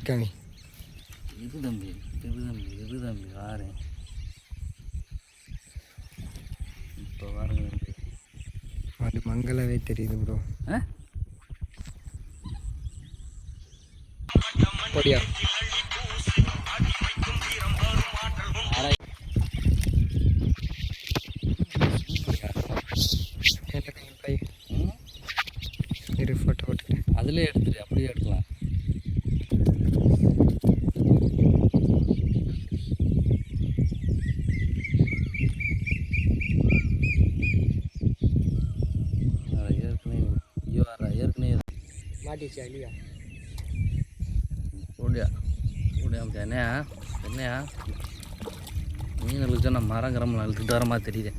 காமி. இது தம்பி வாரேன். இப்போ வாருங்க தம்பி. அது மங்களாவே தெரியுது ப்ரோ. படியா இரு ஃபோட்டோ போட்டுக்கிறேன். அதிலே எடுத்துட்டு அப்படியே எடுக்கலாம். ஏற்கனவே மாட்டிச்சா இல்லையா? ஓடியா என்னையா மீன் இழுச்சா நான் மரங்கிரமில் இழுத்துட்டு வர மாதிரி தெரியுது.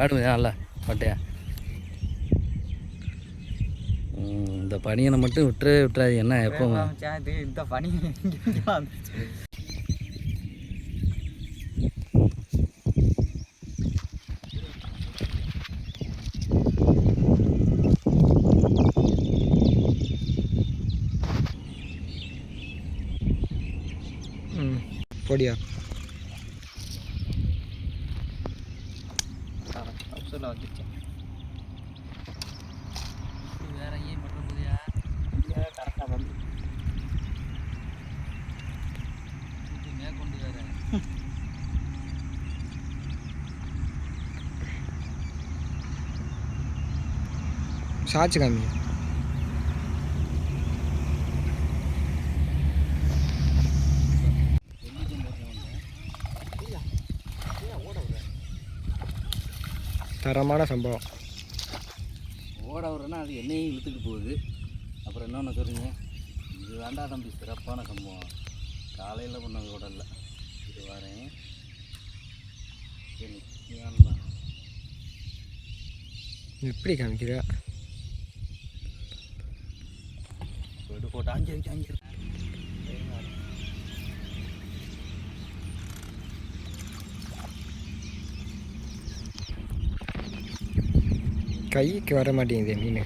ஆடுவேன் அல்ல பட்டையா. இந்த பனியனை மட்டும் விட்டுறாது. என்ன எப்போ இந்த பனி பொடியா வந்துருச்சேன். வேற ஏன் மட்டும் புரியா கரெக்டாக வந்து மேற்கொண்டு வேற சாட்சி காமி. தரமான சம்பவம். ஓட விட்றேன்னா அது என்னையும் இழுத்துட்டு போகுது. அப்புறம் என்னென்ன சொல்லுங்க, இது வேண்டாம் தம்பி, சிறப்பான சம்பவம். காலையில் பண்ண கூட இல்லை. இது வரேன் எப்படி காமிக்கிற போட்டு அஞ்சு கைக்கு வர மாட்டேங்குது மீன்.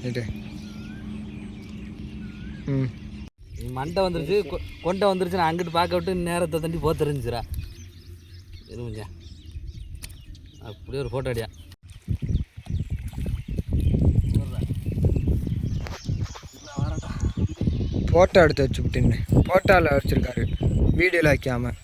இது மண்டை வந்துருச்சு, கொண்டை வந்துருச்சு. நான் அங்கிட்டு பார்க்க விட்டு நேரத்தை தண்டி போத்துருந்துச்சுரா. இருங்க அப்படியே ஒரு ஃபோட்டோ அடியா. ஃபோட்டோ எடுத்து வச்சு விட்டுன்னு ஃபோட்டோவில் வச்சுருக்காரு, வீடியோவில் வைக்காமல்.